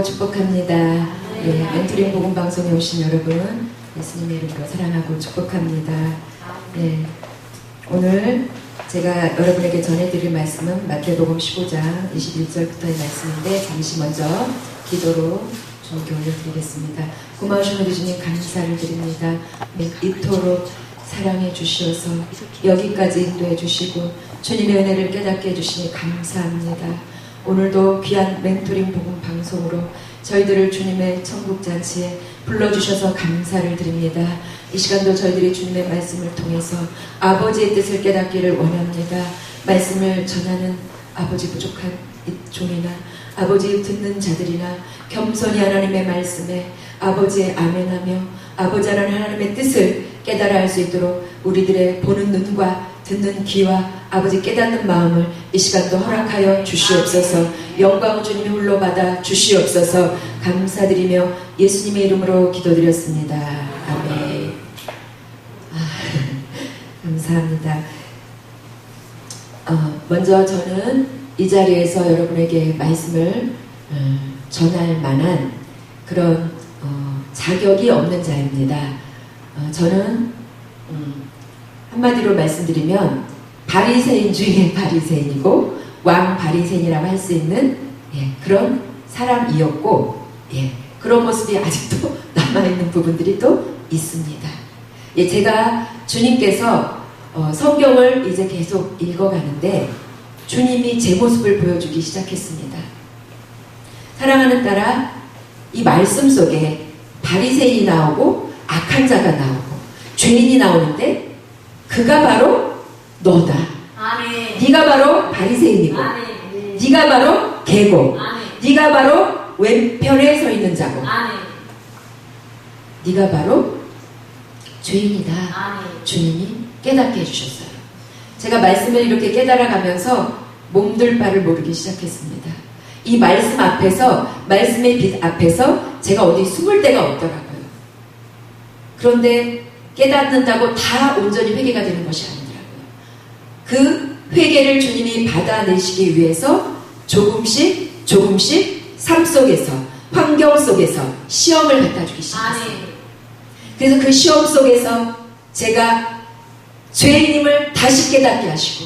사랑하고 축복합니다. 네, 멘토링 복음 방송에 오신 여러분, 예수님의 이름으로 사랑하고 축복합니다. 네, 오늘 제가 여러분에게 전해드릴 말씀은 마태복음 15장 21절부터의 말씀인데, 잠시 먼저 기도로 주님께 올려드리겠습니다. 고마우신 우리 주님 감사를 드립니다. 이토록 사랑해 주시어서 여기까지 인도해 주시고 주님의 은혜를 깨닫게 해주시니 감사합니다. 오늘도 귀한 멘토링 복음 방송으로 저희들을 주님의 천국잔치에 불러주셔서 감사를 드립니다. 이 시간도 저희들이 주님의 말씀을 통해서 아버지의 뜻을 깨닫기를 원합니다. 말씀을 전하는 아버지 부족한 이 종이나 아버지 듣는 자들이나 겸손히 하나님의 말씀에 아버지의 아멘하며 아버지 하나님의 뜻을 깨달아 할 수 있도록 우리들의 보는 눈과 듣는 귀와 아버지 깨닫는 마음을 이 시간도 허락하여 주시옵소서. 영광을 주님이 홀로 받아 주시옵소서. 감사드리며 예수님의 이름으로 기도드렸습니다. 아멘. 감사합니다. 먼저 저는 이 자리에서 여러분에게 말씀을 전할 만한 그런 자격이 없는 자입니다. 저는 한마디로 말씀드리면 바리새인 중에 바리새인이고 왕 바리새인이라고 할 수 있는 그런 사람이었고 그런 모습이 아직도 남아있는 부분들이 또 있습니다. 제가 주님께서 성경을 이제 계속 읽어가는데 주님이 제 모습을 보여주기 시작했습니다. 사랑하는 딸아, 이 말씀 속에 바리새인이 나오고 악한 자가 나오고 죄인이 나오는데 그가 바로 너다. 아멘. 네가 바로 바리새인이고 아멘. 네가 바로 개고 아멘. 네가 바로 왼편에 서 있는 자고 아멘. 네가 바로 죄인이다. 아멘. 주님이 깨닫게 해주셨어요. 제가 말씀을 이렇게 깨달아가면서 몸둘 바를 모르기 시작했습니다. 이 말씀 앞에서, 말씀의 빛 앞에서 제가 어디 숨을 데가 없더라고요. 그런데 깨닫는다고 다 온전히 회개가 되는 것이 아니더라고요. 그 회개를 주님이 받아내시기 위해서 조금씩 삶 속에서, 환경 속에서 시험을 갖다 주기 시작했어요. 그래서 그 시험 속에서 제가 죄인임을 다시 깨닫게 하시고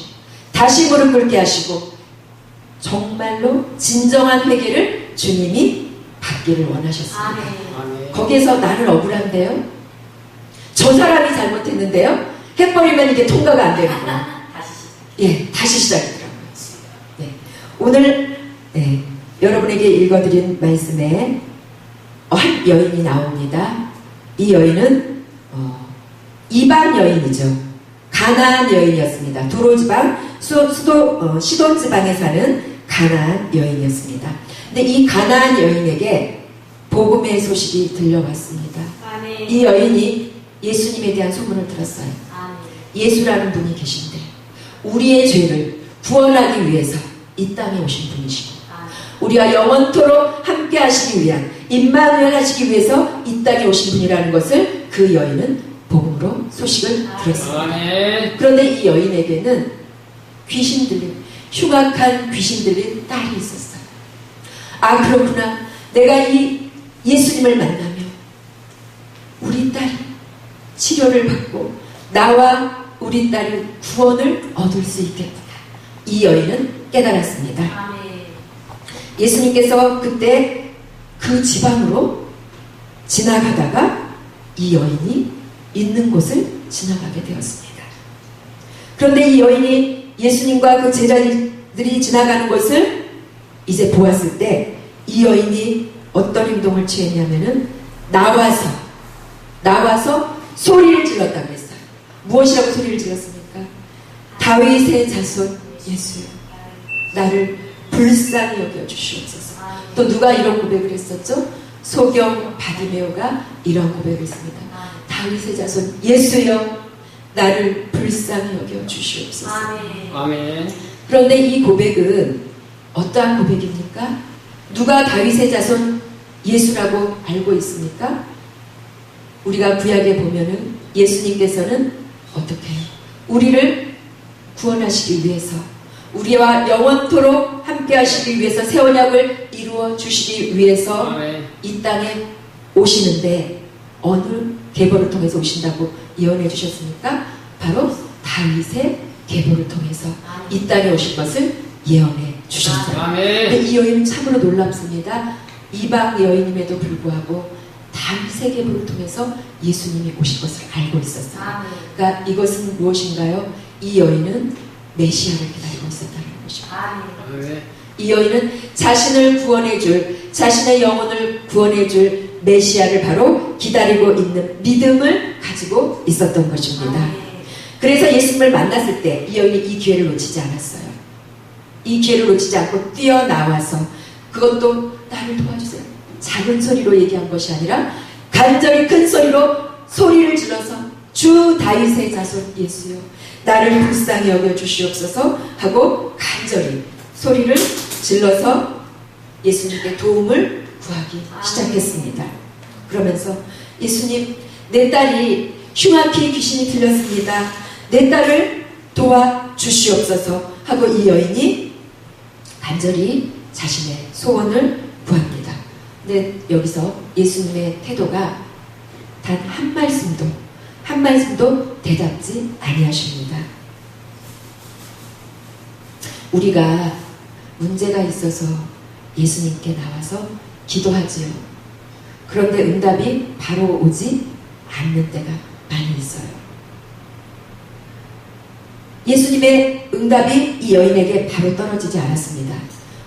다시 무릎 꿇게 하시고 정말로 진정한 회개를 주님이 받기를 원하셨습니다. 아멘. 거기에서 나는 억울한데요? 저 사람이 잘못했는데요? 해버리면 이게 통과가 안 되는 거예요. 다시 시작이더라고요. 오늘 여러분에게 읽어드린 말씀에 한 여인이 나옵니다. 이 여인은 이방 여인이죠. 가나안 여인이었습니다. 두로 지방, 시돈 지방에 사는 가나안 여인이었습니다. 근데 이 가나안 여인에게 복음의 소식이 들려왔습니다. 아멘. 이 여인이 예수님에 대한 소문을 들었어요. 아멘. 예수라는 분이 계신데 우리의 죄를 구원하기 위해서 이 땅에 오신 분이시고 우리와 영원토록 함께 하시기 위한 임마누엘 하시기 위해서 이 땅에 오신 분이라는 것을 그 여인은 복음으로 소식을 들었습니다. 그런데 이 여인에게는 귀신 들린, 흉악한 귀신 들린 딸이 있었어요. 그렇구나. 내가 이 예수님을 만나면 우리 딸이 치료를 받고 나와 우리 딸이 구원을 얻을 수 있겠구나. 이 여인은 깨달았습니다. 아멘. 예수님께서 그때 그 지방으로 지나가다가 이 여인이 있는 곳을 지나가게 되었습니다. 그런데 이 여인이 예수님과 그 제자들이 지나가는 곳을 이제 보았을 때 이 여인이 어떤 행동을 취했냐면은 나와서 소리를 질렀다고 했어요. 무엇이라고 소리를 질렀습니까? 다윗의 자손 예수여, 나를 불쌍히 여겨주시옵소서. 또 누가 이런 고백을 했었죠? 소경 바디메오가 이런 고백을 했습니다. 다윗의 자손 예수여, 나를 불쌍히 여겨주시옵소서. 아멘. 그런데 이 고백은 어떠한 고백입니까? 누가 다윗의 자손 예수라고 알고 있습니까? 우리가 구약에 보면은 예수님께서는 어떻게 해요? 우리를 구원하시기 위해서, 우리와 영원토록 함께 하시기 위해서 새 언약을 이루어 주시기 위해서 아멘. 이 땅에 오시는데 어느 계보를 통해서 오신다고 예언해 주셨습니까? 바로 다윗의 계보를 통해서 이 땅에 오실 것을 예언해 주셨어요. 근데 아멘. 이 여인은 참으로 놀랍습니다. 이방 여인임에도 불구하고 다윗의 계보를 통해서 예수님이 오실 것을 알고 있었어요. 그러니까 이것은 무엇인가요? 이 여인은 메시아를 기다리고 있었다는 것입니다. 아멘. 이 여인은 자신을 구원해줄, 자신의 영혼을 구원해줄 메시아를 바로 기다리고 있는 믿음을 가지고 있었던 것입니다. 그래서 예수님을 만났을 때 이 여인이 이 기회를 놓치지 않았어요. 이 기회를 놓치지 않고 뛰어나와서 그것도 나를 도와주세요. 작은 소리로 얘기한 것이 아니라 간절히 큰 소리로 소리를 질러서 주 다윗의 자손 예수여 나를 불쌍히 여겨 주시옵소서 하고 간절히 소리를 질러서 예수님께 도움을 구하기 시작했습니다. 그러면서 예수님 내 딸이 흉악히 귀신이 들렸습니다. 내 딸을 도와주시옵소서 하고 이 여인이 간절히 자신의 소원을 구합니다. 근데 여기서 예수님의 태도가 단 한 말씀도 대답지 아니하십니다. 우리가 문제가 있어서 예수님께 나와서 기도하지요. 그런데 응답이 바로 오지 않는 때가 많이 있어요. 예수님의 응답이 이 여인에게 바로 떨어지지 않았습니다.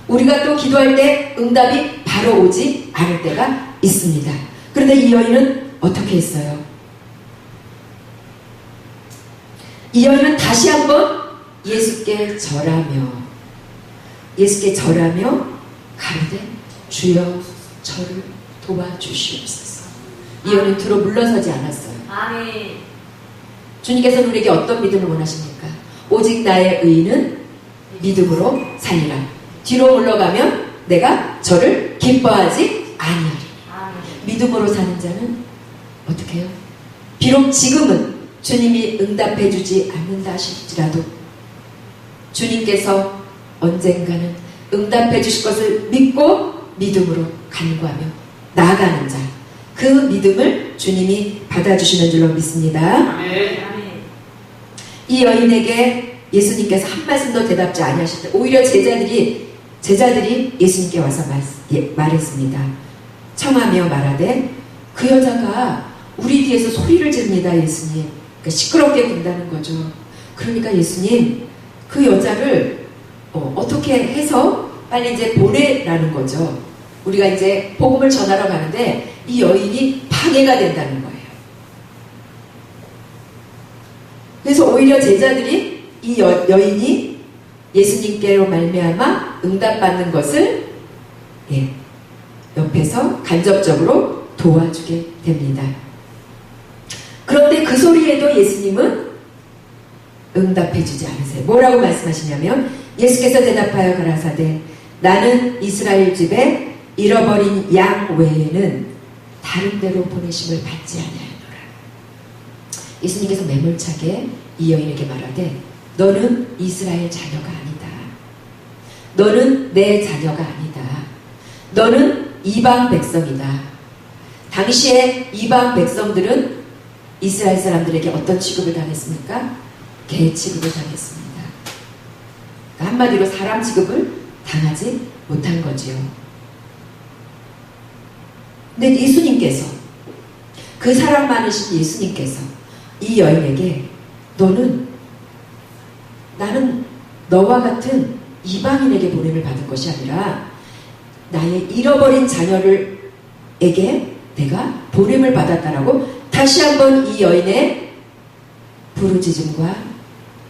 우리가 또 기도할 때 응답이 바로 오지 않을 때가 있습니다. 그런데 이 여인은 어떻게 했어요? 이 여인은 다시 한번 예수께 절하며 가로되 주여 저를 도와주시옵소서. 이 여인은 뒤로 물러서지 않았어요. 아멘. 주님께서는 우리에게 어떤 믿음을 원하십니까? 오직 나의 의인은 믿음으로 살리라. 뒤로 물러가면 내가 저를 기뻐하지 아니하리. 믿음으로 사는 자는 어떻게 해요? 비록 지금은 주님이 응답해 주지 않는다 하실지라도 주님께서 언젠가는 응답해 주실 것을 믿고 믿음으로 간구하며 나아가는 자, 그 믿음을 주님이 받아주시는 줄로 믿습니다. 아멘. 이 여인에게 예수님께서 한 말씀도 대답지 아니하실 때 오히려 제자들이 예수님께 와서 말했습니다. 청하며 말하되 그 여자가 우리 뒤에서 소리를 지릅니다. 예수님. 그러니까 시끄럽게 군다는 거죠. 그러니까 예수님 그 여자를 어떻게 해서 빨리 이제 보내라는 거죠. 우리가 이제 복음을 전하러 가는데 이 여인이 방해가 된다는 거예요. 그래서 오히려 제자들이 이 여인이 예수님께로 말미암아 응답받는 것을 옆에서 간접적으로 도와주게 됩니다. 그런데 그 소리에도 예수님은 응답해주지 않으세요. 뭐라고 말씀하시냐면 예수께서 대답하여 가라사대 나는 이스라엘 집에 잃어버린 양 외에는 다른 데로 보내심을 받지 아니하노라. 예수님께서 매몰차게 이 여인에게 말하되 너는 이스라엘 자녀가 아니다. 너는 내 자녀가 아니다. 너는 이방 백성이다. 당시에 이방 백성들은 이스라엘 사람들에게 어떤 취급을 당했습니까? 개 취급을 당했습니다. 그러니까 한마디로 사람 취급을 당하지 못한 거지요. 근데 예수님께서 그 사랑 많으신 예수님께서 이 여인에게 나는 너와 같은 이방인에게 보냄을 받은 것이 아니라 나의 잃어버린 자녀에게 내가 보냄을 받았다라고 다시 한번 이 여인의 부르짖음과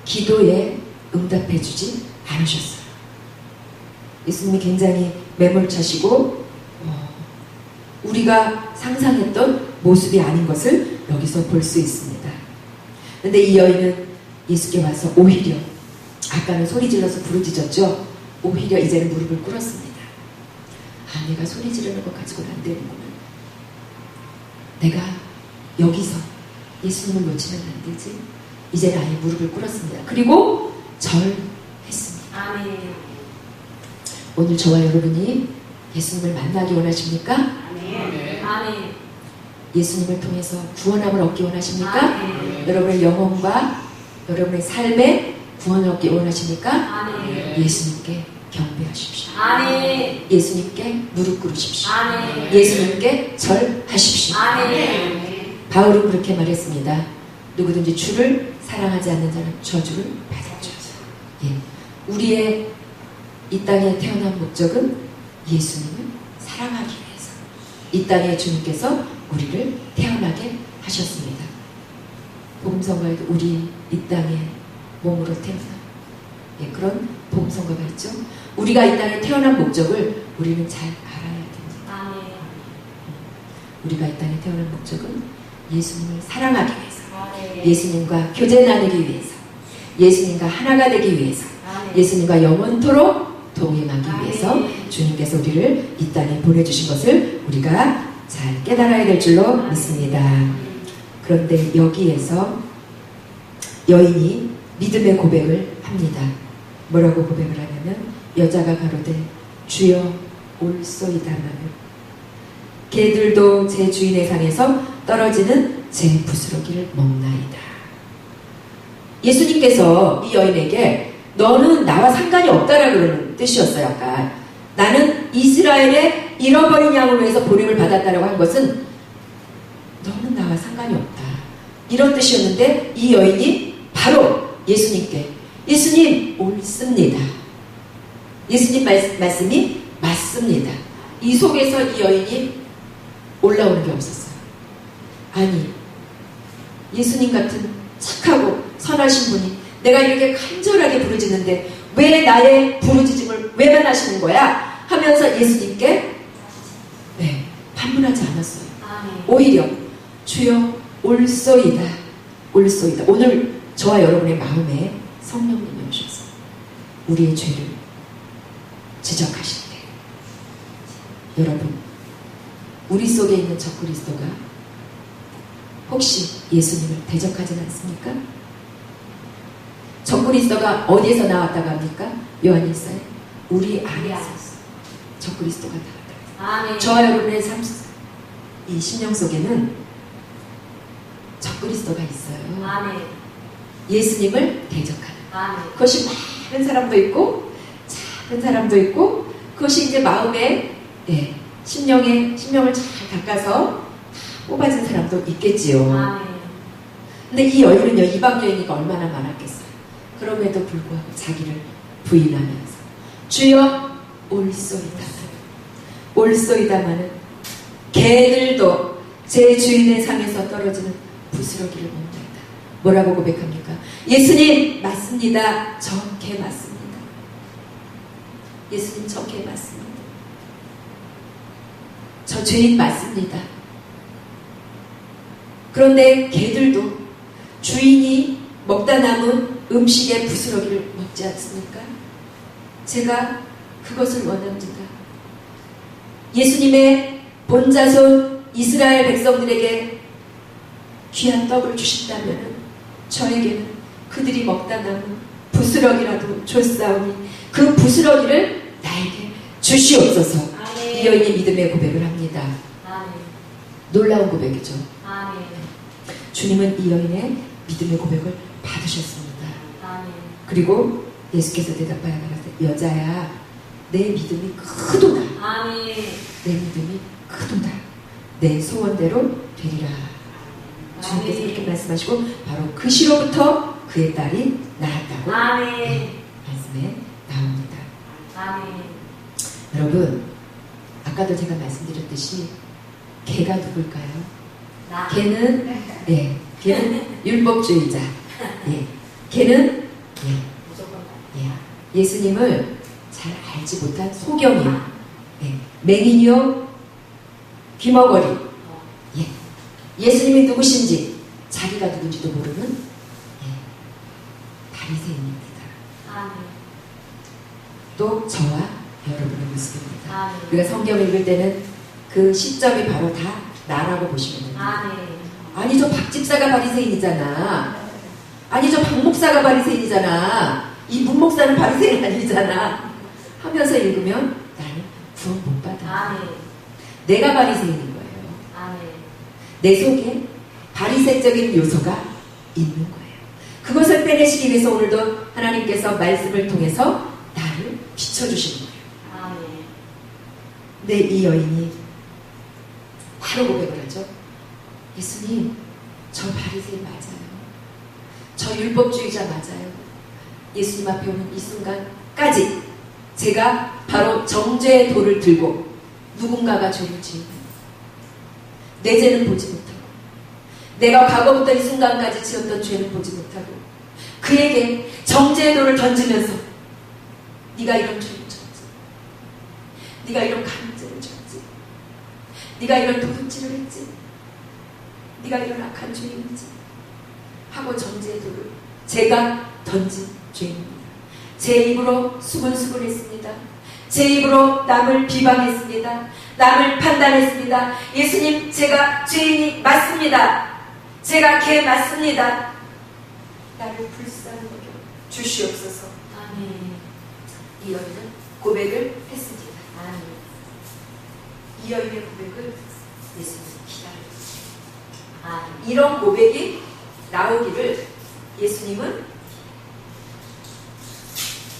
기도에 응답해주지 않으셨어요. 예수님이 굉장히 매몰차시고 우리가 상상했던 모습이 아닌 것을 여기서 볼 수 있습니다. 그런데 이 여인은 예수께 와서 오히려 아까는 소리 질러서 부르짖었죠. 오히려 이제는 무릎을 꿇었습니다. 내가 소리 지르는 것 가지고는 안 되는구나. 내가 여기서 예수님을 놓치면 안 되지. 이제는 아예 무릎을 꿇었습니다. 그리고 절했습니다. 아멘. 오늘 저와 여러분이 예수님을 만나기 원하십니까? 아멘. 아멘. 예수님을 통해서 구원함을 얻기 원하십니까? 아멘. 여러분의 영혼과 여러분의 삶에 구원을 얻기 원하십니까? 아멘. 예수님께 경배하십시오. 아멘. 예수님께 무릎 꿇으십시오. 아멘. 예수님께 절하십시오. 아멘. 바울은 그렇게 말했습니다. 누구든지 주를 사랑하지 않는 자는 저주를 받았죠. 예. 우리의 이 땅에 태어난 목적은 예수님을 사랑하기 위해서 이 땅에 주님께서 우리를 태어나게 하셨습니다. 복음성가에도 우리 이 땅에 몸으로 태어나 그런 복음성가가 있죠. 우리가 이 땅에 태어난 목적을 우리는 잘 알아야 됩니다. 아멘. 우리가 이 땅에 태어난 목적은 예수님을 사랑하기 위해서, 아멘. 예수님과 교제 나누기 위해서, 예수님과 하나가 되기 위해서, 아멘. 예수님과 영원토록 동행하기 아멘. 위해서 주님께서 우리를 이 땅에 보내주신 것을 우리가 잘 깨달아야 될 줄로 믿습니다. 그런데 여기에서 여인이 믿음의 고백을 합니다. 뭐라고 고백을 하냐면 여자가 가로되 주여 올소이다마는 개들도 제 주인의 상에서 떨어지는 제 부스러기를 먹나이다. 예수님께서 이 여인에게 너는 나와 상관이 없다라고 그러는 뜻이었어요. 약간 나는 이스라엘의 잃어버린 양으로 해서 보냄을 받았다라고 한 것은 너는 나와 상관이 없다 이런 뜻이었는데 이 여인이 바로 예수님께 예수님 옳습니다. 예수님 말씀이 맞습니다. 이 속에서 이 여인이 올라오는 게 없었어요. 아니 예수님 같은 착하고 선하신 분이 내가 이렇게 간절하게 부르짖는데 왜 나의 부르짖음을 왜만 하시는 거야? 하면서 예수님께 반문하지 않았어요. 아멘. 오히려 주여 올소이다 올소이다. 오늘 저와 여러분의 마음에 성령님이 오셔서 우리의 죄를 지적하실 때 여러분 우리 속에 있는 적그리스도가 혹시 예수님을 대적하지는 않습니까? 적그리스도가 어디에서 나왔다고 합니까? 요한일서에 우리 안에서 적그리스도가 나왔다. 아멘. 저와 여러분의 삶, 이 심령 속에는 적그리스도가 있어요. 아멘. 예수님을 대적하는. 아멘. 그것이 많은 사람도 있고 작은 사람도 있고 그것이 이제 마음에 심령을 잘 닦아서 뽑아진 사람도 있겠지요. 아멘. 근데 이 여인은요 이방 여인이가 얼마나 많았겠어요. 그럼에도 불구하고 자기를 부인하면서 주여 올소이다마는 개들도 제 주인의 상에서 떨어지는 부스러기를 먹는다. 뭐라고 고백합니까? 예수님 맞습니다. 저 개 맞습니다. 예수님 저 개 맞습니다. 저 죄인 맞습니다. 그런데 개들도 주인이 먹다 남은 음식의 부스러기를 먹지 않습니까? 제가 그것을 원합니다. 예수님의 본자손 이스라엘 백성들에게 귀한 떡을 주신다면 저에게는 그들이 먹다 남은 부스러기라도 줬사오니 그 부스러기를 나에게 주시옵소서. 아멘. 이 여인이 믿음의 고백을 합니다. 아멘. 놀라운 고백이죠. 아멘. 주님은 이 여인의 믿음의 고백을 받으셨습니다. 아멘. 그리고 예수께서 대답하여 말하되 여자야 내 믿음이 크도다. 아멘. 내 믿음이 크도다. 내 소원대로 되리라. 주님께서 그렇게 말씀하시고 바로 그 시로부터 그의 딸이 나았다고 아멘. 말씀에 나옵니다. 아멘. 여러분 아까도 제가 말씀드렸듯이 개가 누굴까요? 나. 개는 율법주의자. 개는 무조건 예수님을 잘 알지 못한 소경이 맹인이요 귀머거리. 예수님이 누구신지 자기가 누군지도 모르는 바리새인입니다. 아멘. 또 저와 여러분의 모습입니다. 아멘. 우리가 성경을 읽을 때는 그 시점이 바로 다 나라고 보시면 됩니다. 아멘. 아니 저 박 집사가 바리새인이잖아. 아니 저 박 목사가 바리새인이잖아. 이 문 목사는 바리새인 아니잖아. 하면서 읽으면 나는 구원 못 받아. 아멘. 내가 바리새인인 거예요. 아멘. 내 속에 바리새적인 요소가 있는 거예요. 그것을 빼내시기 위해서 오늘도 하나님께서 말씀을 통해서 나를 비춰주시는 거예요. 아멘. 근데 이 여인이 바로 고백을 하죠. 예수님, 저 바리새인 맞아요. 저 율법주의자 맞아요. 예수님 앞에 오는 이 순간까지 제가 바로 정죄의 돌을 들고 누군가가 죄를 지으면 내 죄는 보지 못하고 내가 과거부터 이 순간까지 지었던 죄는 보지 못하고 그에게 정죄의 돌을 던지면서 네가 이런 죄를 졌지, 네가 이런 간죄를 졌지, 네가 이런 도둑질을 했지, 네가 이런 악한 죄인이지 하고 정죄의 돌을 제가 던진 죄입니다. 제 입으로 수근수근했습니다. 제 입으로 남을 비방했습니다. 남을 판단했습니다. 예수님, 제가 죄인이 맞습니다. 제가 개 맞습니다. 나를 불쌍히 여겨 주시옵소서. 아멘. 이 여인은 고백을 했습니다. 아멘. 이 여인의 고백을 예수님이 기다렸습니다. 아멘. 이런 고백이 나오기를 예수님은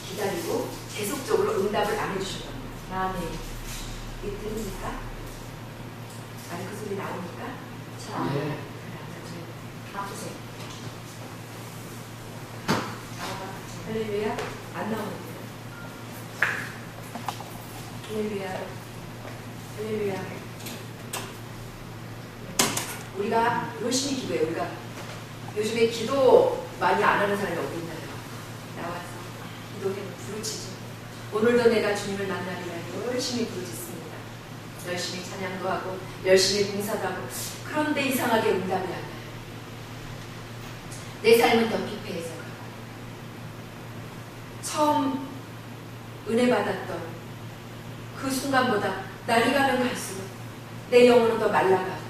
기다리고 계속적으로 응답을 안 해주셨던 거예요. 아멘. 이게 들립니까? 아니, 그 소리 나오니까? 자, 네. 아프세요. 할렐루야? 안 나오는데요. 할렐루야. 할렐루야. 우리가 열심히 기도해요. 우리가 요즘에 기도 많이 안 하는 사람이 어디 있나요? 나와서 기도해 부르짖죠. 오늘도 내가 주님을 만나리라 열심히 부르짖습니다. 열심히 찬양도 하고 열심히 봉사도 하고 그런데 이상하게 응답이 안 나요. 내 삶은 더 피폐해져 가고 처음 은혜 받았던 그 순간보다 날이 가면 갈수록 내 영혼은 더 말라가고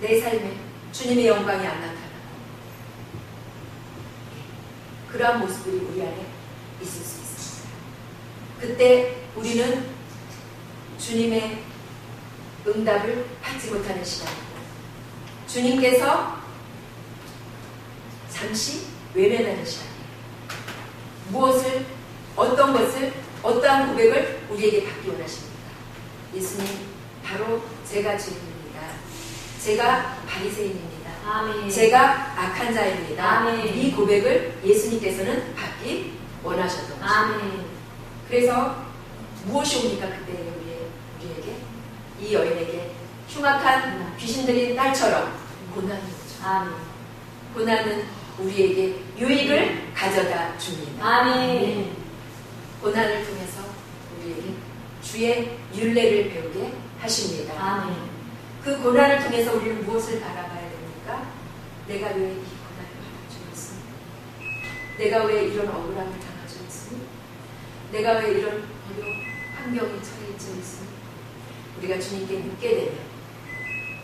내 삶에 주님의 영광이 안 나타나고 그러한 모습들이 우리 안에 있을 수 있습니다. 그때 우리는 주님의 응답을 받지 못하는 시간이고 주님께서 잠시 외면하는 시간이에요. 무엇을, 어떤 것을, 어떠한 고백을 우리에게 받기 원하십니까? 예수님, 바로 제가 주님입니다. 제가 바리새인입니다. 아멘. 제가 악한 자입니다. 아멘. 이 고백을 예수님께서는 받기 원하셨던 것입니다. 아멘. 그래서 무엇이 옵니까? 그때 우리에게 이 여인에게 흉악한 귀신 들린 딸처럼 고난이 오죠. 아멘. 고난은 우리에게 유익을 가져다 줍니다. 아멘. 고난을 통해서 우리에게 주의 율례를 배우게 하십니다. 아멘. 그 고난을 통해서 우리는 무엇을 바라봐야 됩니까? 내가 왜 이 고난을 받아주었으니? 내가 왜 이런 억울함을 당하주었으니? 내가 왜 이런 어려운 환경에 처해있으니? 우리가 주님께 묻게 되면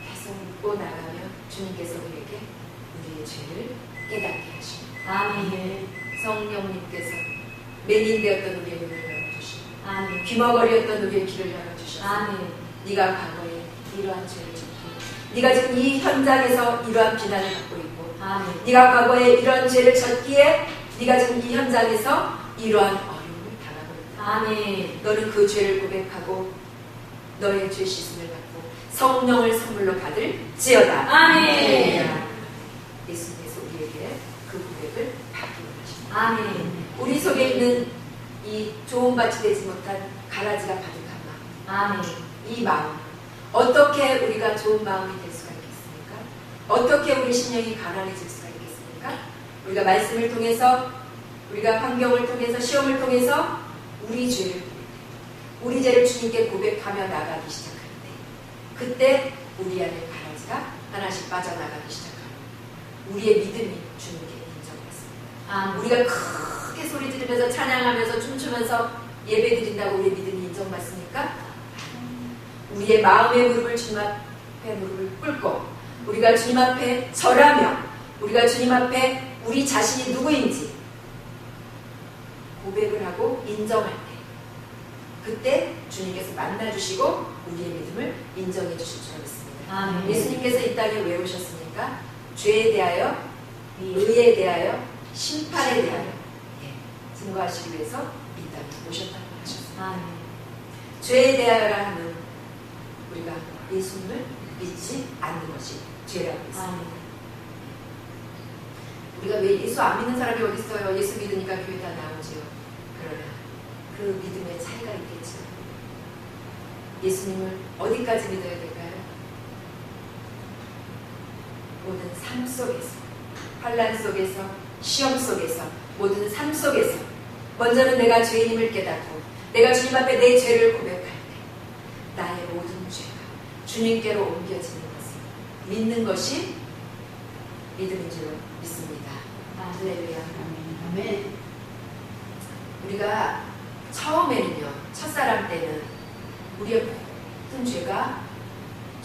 계속 묻고 나가면 주님께서 우리에게 우리의 죄를 깨닫게 하십니다. 아멘. 성령님께서 맹인되었던 우리의 눈을 열어주시고 아멘. 귀머거리였던 우리의 귀를 열어주셔서 아멘. 네가 과거에 이러한 죄를 졌고 네가 지금 이 현장에서 이러한 비난을 받고 있고 아멘. 네가 과거에 이런 죄를 졌기에 네가 지금 이 현장에서 이러한 어려움을 당하고 있다. 아멘. 너는 그 죄를 고백하고 너의 죄 씻음을 받고 성령을 선물로 받을지어다. 아멘. 예수님께서 우리에게 그 고백을 받기 원하십니다. 아멘. 우리 속에 있는 이 조언받지 되지 못한 가라지가 가득한 마음, 아멘. 이 마음 어떻게 우리가 좋은 마음이 될 수가 있겠습니까? 어떻게 우리 심령이 가난해질 수가 있겠습니까? 우리가 말씀을 통해서, 우리가 환경을 통해서, 시험을 통해서 우리 죄를 우리 죄를 주님께 고백하며 나가기 시작할 때, 그때 우리 안에 가라지가 하나씩 빠져나가기 시작합니다. 우리의 믿음이 주님께 인정받습니다. 아멘. 우리가 크게 소리 지르면서 찬양하면서 춤추면서 예배 드린다고 우리의 믿음이 인정받습니까? 우리의 마음의 무릎을 주님 앞에 무릎을 꿇고 우리가 주님 앞에 절하며 우리가 주님 앞에 우리 자신이 누구인지 고백을 하고 인정할 때 그때 주님께서 만나주시고 우리의 믿음을 인정해 주실 줄 믿습니다. 아멘. 예수님께서 이 땅에 왜 오셨습니까? 죄에 대하여, 의에 대하여, 심판에 대하여 증거하시기 위해서 이 땅에 오셨다고 하셨습니다. 아멘. 죄에 대하여라 하는 우리가 예수님을 믿지 않는 것이 죄라고 했습니다. 아멘. 우리가 왜 예수 안 믿는 사람이 어디 있어요? 예수 믿으니까 교회 다 나오지요. 그러나 그 믿음의 차이가 있겠죠. 예수님을 어디까지 믿어야 될까요? 모든 삶 속에서, 환난 속에서, 시험 속에서, 모든 삶 속에서 먼저는 내가 죄인임을 깨닫고 내가 주님 앞에 내 죄를 고백할 때 나의 모든 죄가 주님께로 옮겨지는 것을 믿는 것이 믿음인 줄 믿습니다. 할렐루야. 아멘. 우리가 처음에는요, 첫사랑 때는 우리의 모든 죄가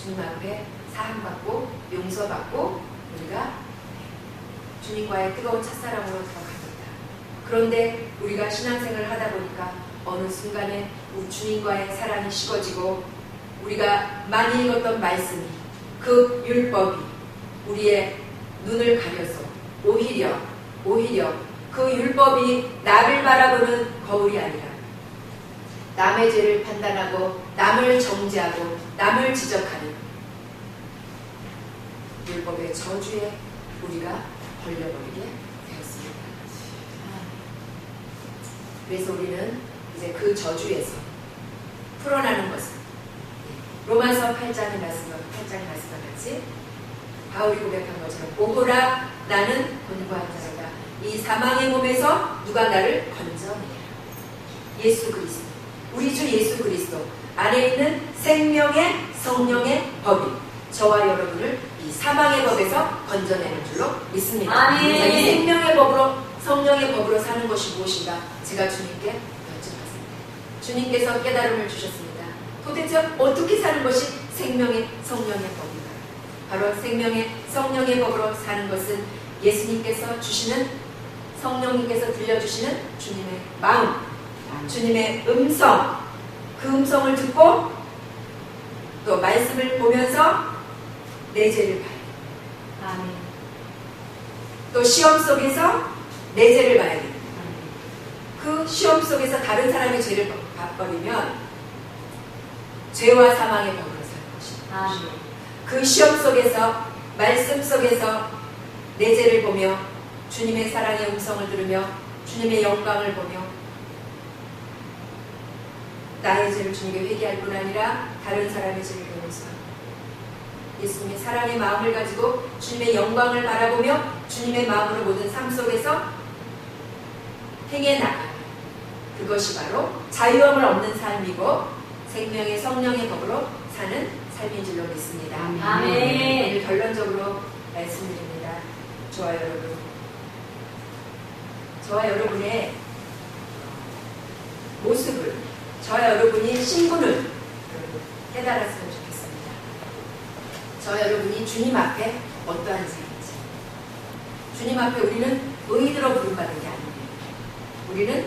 주님 앞에 사함받고 용서받고 우리가 주님과의 뜨거운 첫사랑으로 들어갑니다. 그런데 우리가 신앙생활을 하다 보니까 어느 순간에 주님과의 사랑이 식어지고 우리가 많이 읽었던 말씀이, 그 율법이 우리의 눈을 가려서 오히려 그 율법이 나를 바라보는 거울이 아니라 남의 죄를 판단하고 남을 정죄하고 남을 지적하는 율법의 저주에 우리가 걸려버리게 되었습니다. 그래서 우리는 이제 그 저주에서 풀어나는 것은 로마서 8장의 말씀과 같이 바울이 고백한 것처럼 오호라 나는 곤고한 자라다. 이 사망의 몸에서 누가 나를 건져내라. 예수 그리스도, 우리 주 예수 그리스도 안에 있는 생명의 성령의 법이 저와 여러분을 이 사망의 법에서 건져내는 줄로 믿습니다. 아멘. 이 생명의 법으로, 성령의 법으로 사는 것이 무엇인가 제가 주님께 여쭤봤습니다. 주님께서 깨달음을 주셨습니다. 도대체 어떻게 사는 것이 생명의 성령의 법인가? 바로 생명의 성령의 법으로 사는 것은 예수님께서 주시는, 성령님께서 들려주시는 주님의 마음, 주님의 음성, 그 음성을 듣고 또 말씀을 보면서 내 죄를 봐야 돼. 아멘. 또 시험 속에서 내 죄를 봐야 돼. 그 시험 속에서 다른 사람의 죄를 봐버리면 죄와 사망의 법으로 살 것이다. 아멘. 그 시험 속에서, 말씀 속에서 내 죄를 보며 주님의 사랑의 음성을 들으며 주님의 영광을 보며 나의 죄를 주님께 회개할 뿐 아니라 다른 사람의 죄를 용서하고 예수님의 사랑의 마음을 가지고 주님의 영광을 바라보며 주님의 마음으로 모든 삶 속에서 행해나가, 그것이 바로 자유함을 얻는 삶이고 생명의 성령의 법으로 사는 삶인 줄로 믿습니다. 아멘. 오늘 결론적으로 말씀드립니다. 저와 여러분, 저와 여러분의 모습을, 저와 여러분이 신분을 깨달았으면 좋겠습니다. 저와 여러분이 주님 앞에 어떠한 삶인지, 주님 앞에 우리는 의인으로 부름받은 게 아닙니다. 우리는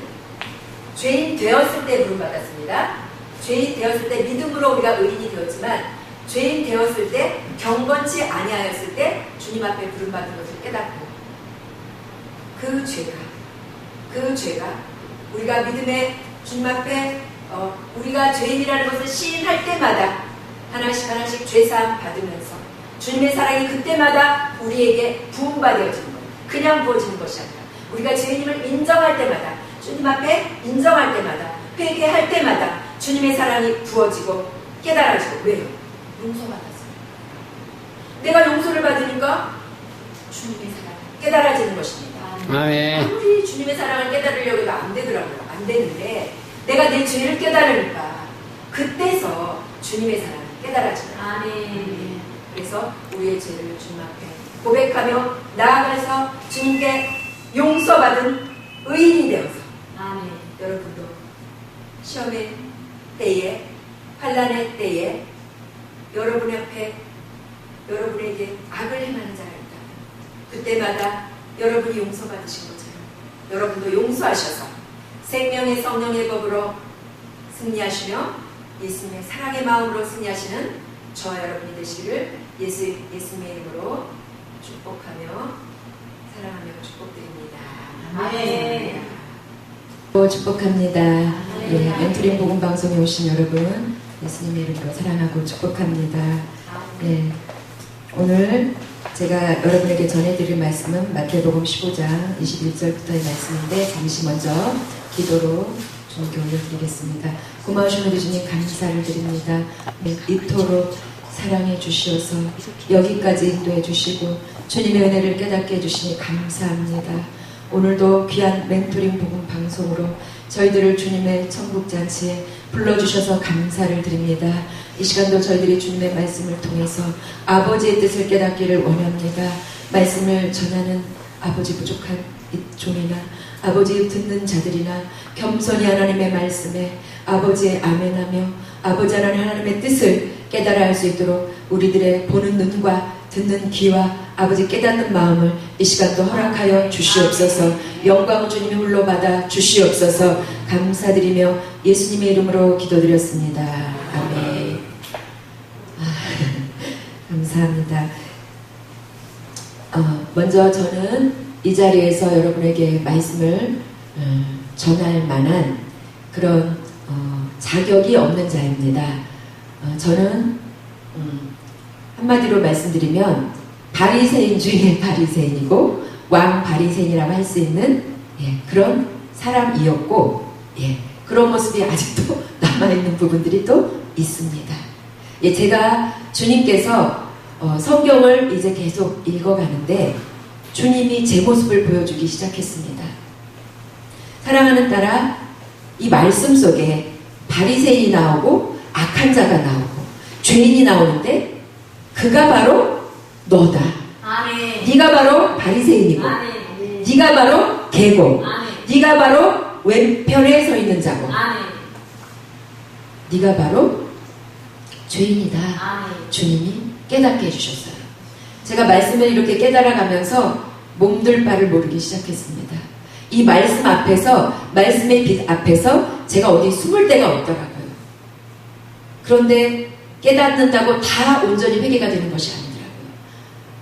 죄인 되었을 때 부름받았습니다. 죄인 되었을 때 믿음으로 우리가 의인이 되었지만 죄인 되었을 때, 경건치 아니하였을 때 주님 앞에 부름받은 것을 깨닫고 그 죄가 우리가 믿음의 주님 앞에 우리가 죄인이라는 것을 시인할 때마다 하나씩 죄사함 받으면서 주님의 사랑이 그때마다 우리에게 부음받아지는 거예요. 그냥 부어지는 것이 아니라 우리가 죄인임을 인정할 때마다, 주님 앞에 인정할 때마다, 회개할 때마다 주님의 사랑이 부어지고 깨달아지고. 왜요? 용서받았어요. 내가 용서를 받으니까 주님의 사랑 깨달아지는 것입니다. 아멘. 아무리 주님의 사랑을 깨달으려고 해도 안 되더라고요. 안 되는데 내가 내 죄를 깨달으니까 그때서 주님의 사랑이 깨달아지는 거예요. 아멘. 그래서 우리의 죄를 주님 앞에 고백하며 나아가서 주님께 용서받은 의인이 되어서 아멘. 여러분도 시험의 때에, 환난의 때에 여러분 앞에 여러분에게 악을 행하는 자가 있다. 그때마다 여러분이 용서받으신 것처럼 여러분도 용서하셔서 생명의 성령의 법으로 승리하시며 예수님의 사랑의 마음으로 승리하시는 저와 여러분이 되시기를 예수님의 이름으로 축복하며 사랑하며 축복드립니다. 아멘. 축복합니다. 예, 멘토링 복음 방송에 오신 여러분 예수님의 이름으로 사랑하고 축복합니다. 예, 오늘 제가 여러분에게 전해드릴 말씀은 마태복음 15장 21절부터의 말씀인데 잠시 먼저 기도로 주님께 올려드리겠습니다. 고마우신 우리 주님 감사를 드립니다. 네, 이토록 사랑해 주시어서 여기까지 인도해 주시고 주님의 은혜를 깨닫게 해주시니 감사합니다. 오늘도 귀한 멘토링 복음 방송으로 저희들을 주님의 천국잔치에 불러주셔서 감사를 드립니다. 이 시간도 저희들이 주님의 말씀을 통해서 아버지의 뜻을 깨닫기를 원합니다. 말씀을 전하는 아버지 부족한 이 종이나 아버지 듣는 자들이나 겸손히 하나님의 말씀에 아버지의 아멘하며 아버지 하나님의 뜻을 깨달아 할 수 있도록 우리들의 보는 눈과 듣는 귀와 아버지 깨닫는 마음을 이 시간도 허락하여 주시옵소서. 영광 주님이 홀로 받아 주시옵소서. 감사드리며 예수님의 이름으로 기도드렸습니다. 아멘. 감사합니다. 먼저 저는 이 자리에서 여러분에게 말씀을 전할 만한 그런 자격이 없는 자입니다. 저는 한마디로 말씀드리면 바리새인 중에 바리새인이고 왕 바리새인이라고 할 수 있는 그런 사람이었고 그런 모습이 아직도 남아있는 부분들이 또 있습니다. 제가 주님께서 성경을 이제 계속 읽어가는데 주님이 제 모습을 보여주기 시작했습니다. 사랑하는 딸아, 이 말씀 속에 바리새인이 나오고 악한 자가 나오고 죄인이 나오는데 그가 바로 너다. 아멘. 네가 바로 바리새인이고 아멘. 네가 바로 개고 아멘. 네가 바로 왼편에 서 있는 자고 아멘. 네가 바로 죄인이다. 아멘. 주님이 깨닫게 해주셨어요. 제가 말씀을 이렇게 깨달아가면서 몸둘 바를 모르기 시작했습니다. 이 말씀 앞에서 말씀의 빛 앞에서 제가 어디 숨을 데가 없더라고요. 그런데 깨닫는다고 다 온전히 회개가 되는 것이 아니더라고요.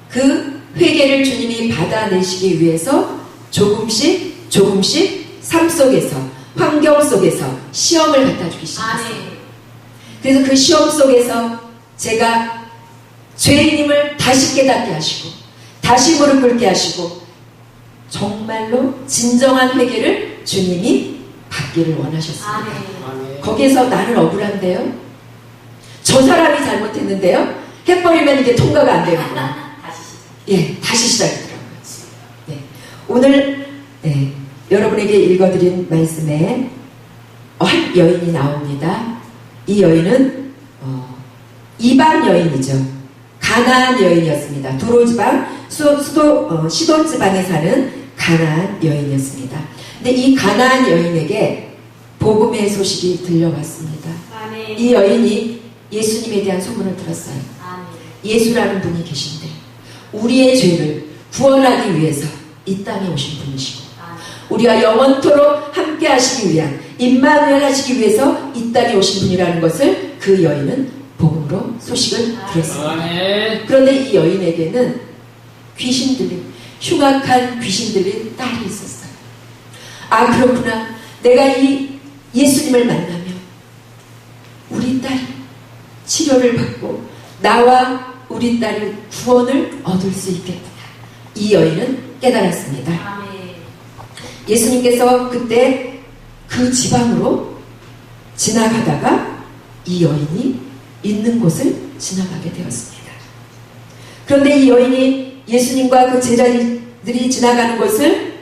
그 회개를 주님이 받아내시기 위해서 조금씩 삶 속에서 환경 속에서 시험을 갖다 주기 시작했어요. 아멘. 그래서 그 시험 속에서 제가 죄인임을 다시 깨닫게 하시고 다시 무릎 꿇게 하시고 정말로 진정한 회개를 주님이 받기를 원하셨습니다. 아멘. 거기에서 나는 억울한데요? 저 사람이 잘못했는데요? 해버리면 이게 통과가 안 되는구나. 다시 시작이더라고요. 오늘 여러분에게 읽어드린 말씀에 한 여인이 나옵니다. 이 여인은 이방 여인이죠. 가나안 여인이었습니다. 두로 지방, 시돈 지방에 사는 가나안 여인이었습니다. 근데 이 가나안 여인에게 복음의 소식이 들려왔습니다. 아멘. 이 여인이 예수님에 대한 소문을 들었어요. 아멘. 예수라는 분이 계신데 우리의 죄를 구원하기 위해서 이 땅에 오신 분이시고 우리와 영원토록 함께 하시기 위한 임마누엘 하시기 위해서 이 땅에 오신 분이라는 것을 그 여인은 복음으로 소식을 들었습니다. 아멘. 그런데 이 여인에게는 귀신 들린 흉악한 귀신 들린 딸이 있었어요. 아, 그렇구나. 내가 이 예수님을 만나면 우리 딸이 치료를 받고 나와 우리 딸이 구원을 얻을 수 있겠구나. 이 여인은 깨달았습니다. 아멘. 예수님께서 그때 그 지방으로 지나가다가 이 여인이 있는 곳을 지나가게 되었습니다. 그런데 이 여인이 예수님과 그 제자들이 지나가는 곳을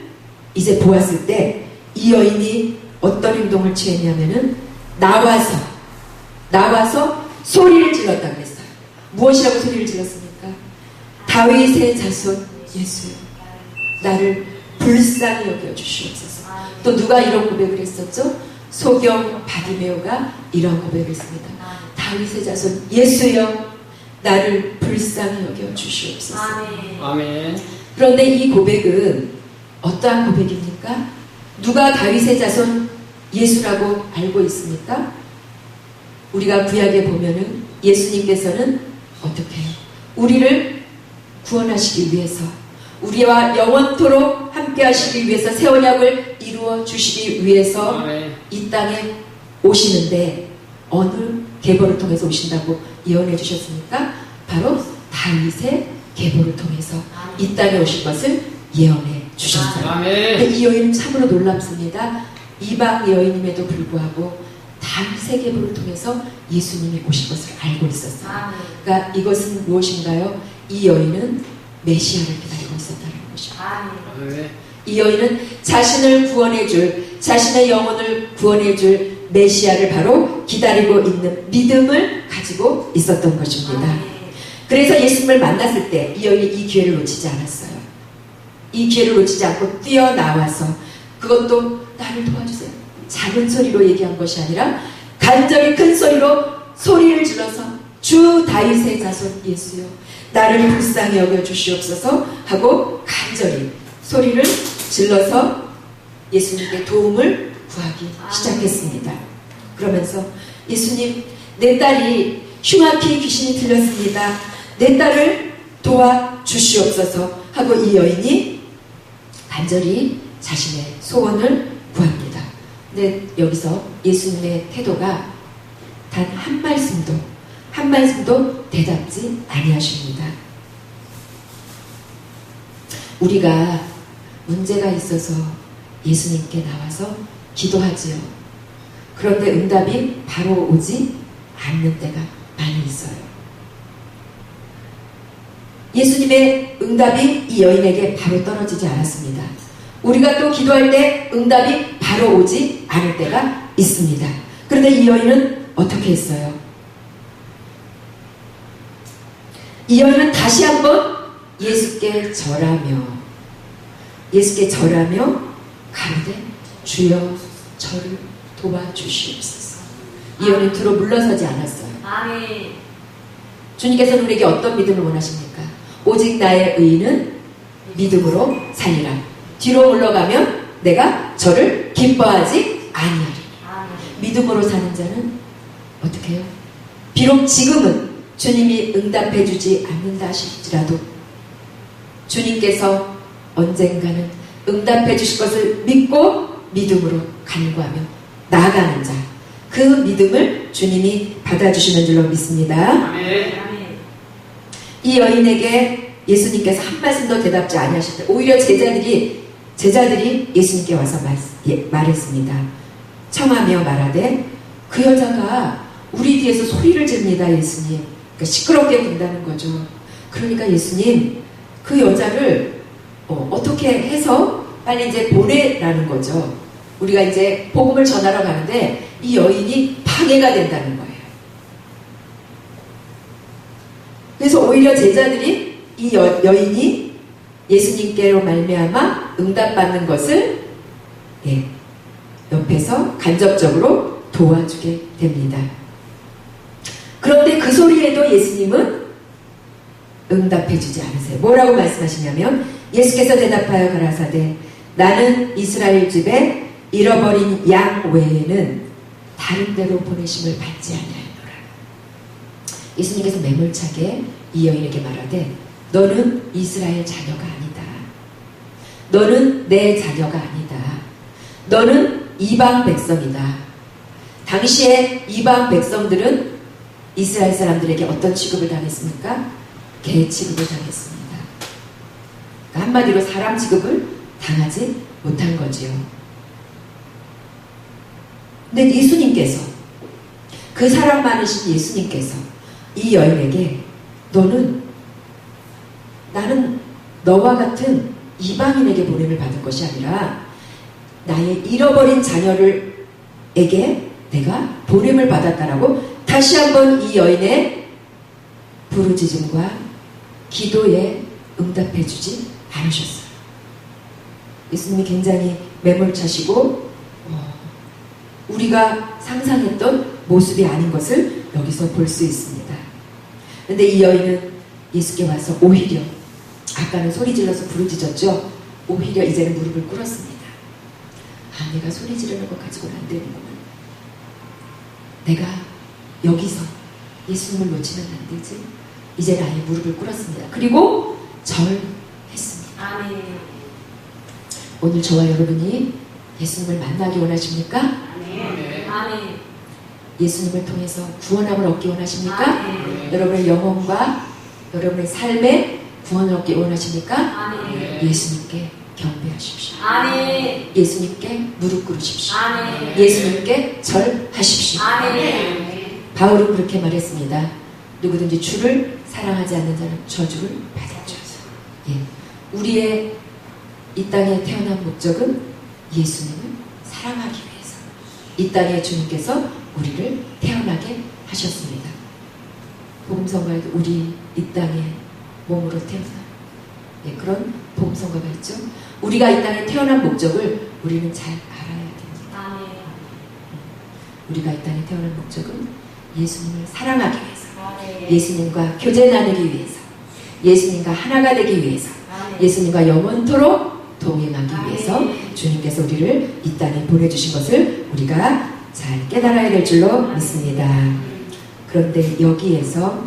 이제 보았을 때 이 여인이 어떤 행동을 취했냐면은 나와서 소리를 질렀다 그랬어요. 무엇이라고 소리를 질렀습니까? 다윗의 자손 예수여, 나를 불쌍히 여겨주시옵소서. 또 누가 이런 고백을 했었죠? 소경 바디메오가 이런 고백을 했습니다. 다윗의 자손 예수여, 나를 불쌍히 여겨주시옵소서. 아멘. 아멘. 그런데 이 고백은 어떠한 고백입니까? 누가 다윗의 자손 예수라고 알고 있습니까? 우리가 구약에 보면은 예수님께서는 어떻게 해요? 우리를 구원하시기 위해서, 우리와 영원토록 함께 하시기 위해서, 새 언약을 이루어 주시기 위해서 아멘. 이 땅에 오시는데 어느 계보를 통해서 오신다고 예언해 주셨습니까? 바로 다윗의 계보를 통해서 이 땅에 오실 것을 예언해 주셨어요. 근데 아멘. 이 여인은 참으로 놀랍습니다. 이방 여인임에도 불구하고 다윗의 계보를 통해서 예수님이 오실 것을 알고 있었어요. 그러니까 이것은 무엇인가요? 이 여인은 메시아를 기다리고 있었다는 것이죠. 아멘. 이 여인은 자신을 구원해줄, 자신의 영혼을 구원해줄 메시아를 바로 기다리고 있는 믿음을 가지고 있었던 것입니다. 그래서 예수님을 만났을 때 이 여인이 이 기회를 놓치지 않았어요. 이 기회를 놓치지 않고 뛰어나와서, 그것도 나를 도와주세요, 작은 소리로 얘기한 것이 아니라 간절히 큰 소리로 소리를 질러서 주 다윗의 자손 예수여, 나를 불쌍히 여겨 주시옵소서 하고 간절히 소리를 질러서 예수님께 도움을 구하기 시작했습니다. 그러면서 예수님, 내 딸이 흉악히 귀신이 들렸습니다. 내 딸을 도와주시옵소서 하고 이 여인이 간절히 자신의 소원을 구합니다. 근데 여기서 예수님의 태도가 단 한 말씀도 대답지 아니하십니다. 우리가 문제가 있어서 예수님께 나와서 기도하지요. 그런데 응답이 바로 오지 않는 때가 많이 있어요. 예수님의 응답이 이 여인에게 바로 떨어지지 않았습니다. 우리가 또 기도할 때 응답이 바로 오지 않을 때가 있습니다. 그런데 이 여인은 어떻게 했어요? 이 여인은 다시 한번 예수께 절하며 가로되 주여 저를 도와주시옵소서. 이 여인은 뒤로 물러서지 않았어요. 아멘. 주님께서는 우리에게 어떤 믿음을 원하십니까? 오직 나의 의인은 믿음으로 살리라. 뒤로 물러가면 내가 저를 기뻐하지 아니하리. 아멘. 믿음으로 사는 자는 어떻게 해요? 비록 지금은 주님이 응답해 주지 않는다 하실지라도 주님께서 언젠가는 응답해 주실 것을 믿고 믿음으로 간구하며 나아가는 자, 그 믿음을 주님이 받아주시는 줄로 믿습니다. 아멘. 아멘. 이 여인에게 예수님께서 한 말씀도 대답지 아니하실 때 오히려 제자들이 예수님께 와서 말했습니다. 청하며 말하되 그 여자가 우리 뒤에서 소리를 지릅니다. 예수님. 그러니까 시끄럽게 군다는 거죠. 그러니까 예수님, 그 여자를 어떻게 해서 빨리 이제 보내라는 거죠. 우리가 이제 복음을 전하러 가는데 이 여인이 방해가 된다는 거예요. 그래서 오히려 제자들이 이 여인이 예수님께로 말미암아 응답받는 것을 옆에서 간접적으로 도와주게 됩니다. 그런데 그 소리에도 예수님은 응답해주지 않으세요. 뭐라고 말씀하시냐면 예수께서 대답하여 가라사대 나는 이스라엘 집에 잃어버린 양 외에는 다른 데로 보내심을 받지 아니하노라. 예수님께서 매몰차게 이 여인에게 말하되 너는 이스라엘 자녀가 아니다. 너는 내 자녀가 아니다. 너는 이방 백성이다. 당시에 이방 백성들은 이스라엘 사람들에게 어떤 취급을 당했습니까? 개 취급을 당했습니다. 그러니까 한마디로 사람 취급을 당하지 못한 거지요. 근데 예수님께서, 그 사랑 많으신 예수님께서 이 여인에게 나는 너와 같은 이방인에게 보냄을 받은 것이 아니라 나의 잃어버린 자녀에게 내가 보냄을 받았다라고 다시 한번 이 여인의 부르짖음과 기도에 응답해 주지 않으셨어요. 예수님이 굉장히 매몰차시고 우리가 상상했던 모습이 아닌 것을 여기서 볼 수 있습니다. 그런데 이 여인은 예수께 와서 오히려, 아까는 소리 질러서 부르짖었죠. 오히려 이제는 무릎을 꿇었습니다. 내가 소리 지르는 것 가지고는 안 되는구나. 내가 여기서 예수님을 놓치면 안 되지. 이제 아예 무릎을 꿇었습니다. 그리고 절했습니다. 아멘. 오늘 저와 여러분이 예수님을 만나기 원하십니까? 아멘. 아멘. 예수님을 통해서 구원함을 얻기 원하십니까? 아멘. 여러분의 영혼과 여러분의 삶에 구원을 얻기 원하십니까? 아멘. 예수님께 경배하십시오. 아멘. 예수님께 무릎 꿇으십시오. 아멘. 예수님께 절하십시오. 아멘. 바울은 그렇게 말했습니다. 누구든지 주를 사랑하지 않는 자는 저주를 받았죠. 예. 우리의 이 땅에 태어난 목적은 예수님을 사랑하기 위해서. 이 땅에 주님께서 우리를 태어나게 하셨습니다. 복음성가에도 우리 이 땅에 몸으로 태어나. 예, 그런 복음성가가 있죠. 우리가 이 땅에 태어난 목적을 우리는 잘 알아야 됩니다. 아멘. 우리가 이 땅에 태어난 목적은 예수님을 사랑하기 위해서, 아멘. 예수님과 교제 나누기 위해서, 예수님과 하나가 되기 위해서, 아멘. 예수님과 영원토록 동행하기 위해서 아멘. 주님께서 우리를 이 땅에 보내주신 것을 우리가 잘 깨달아야 될 줄로 믿습니다. 그런데 여기에서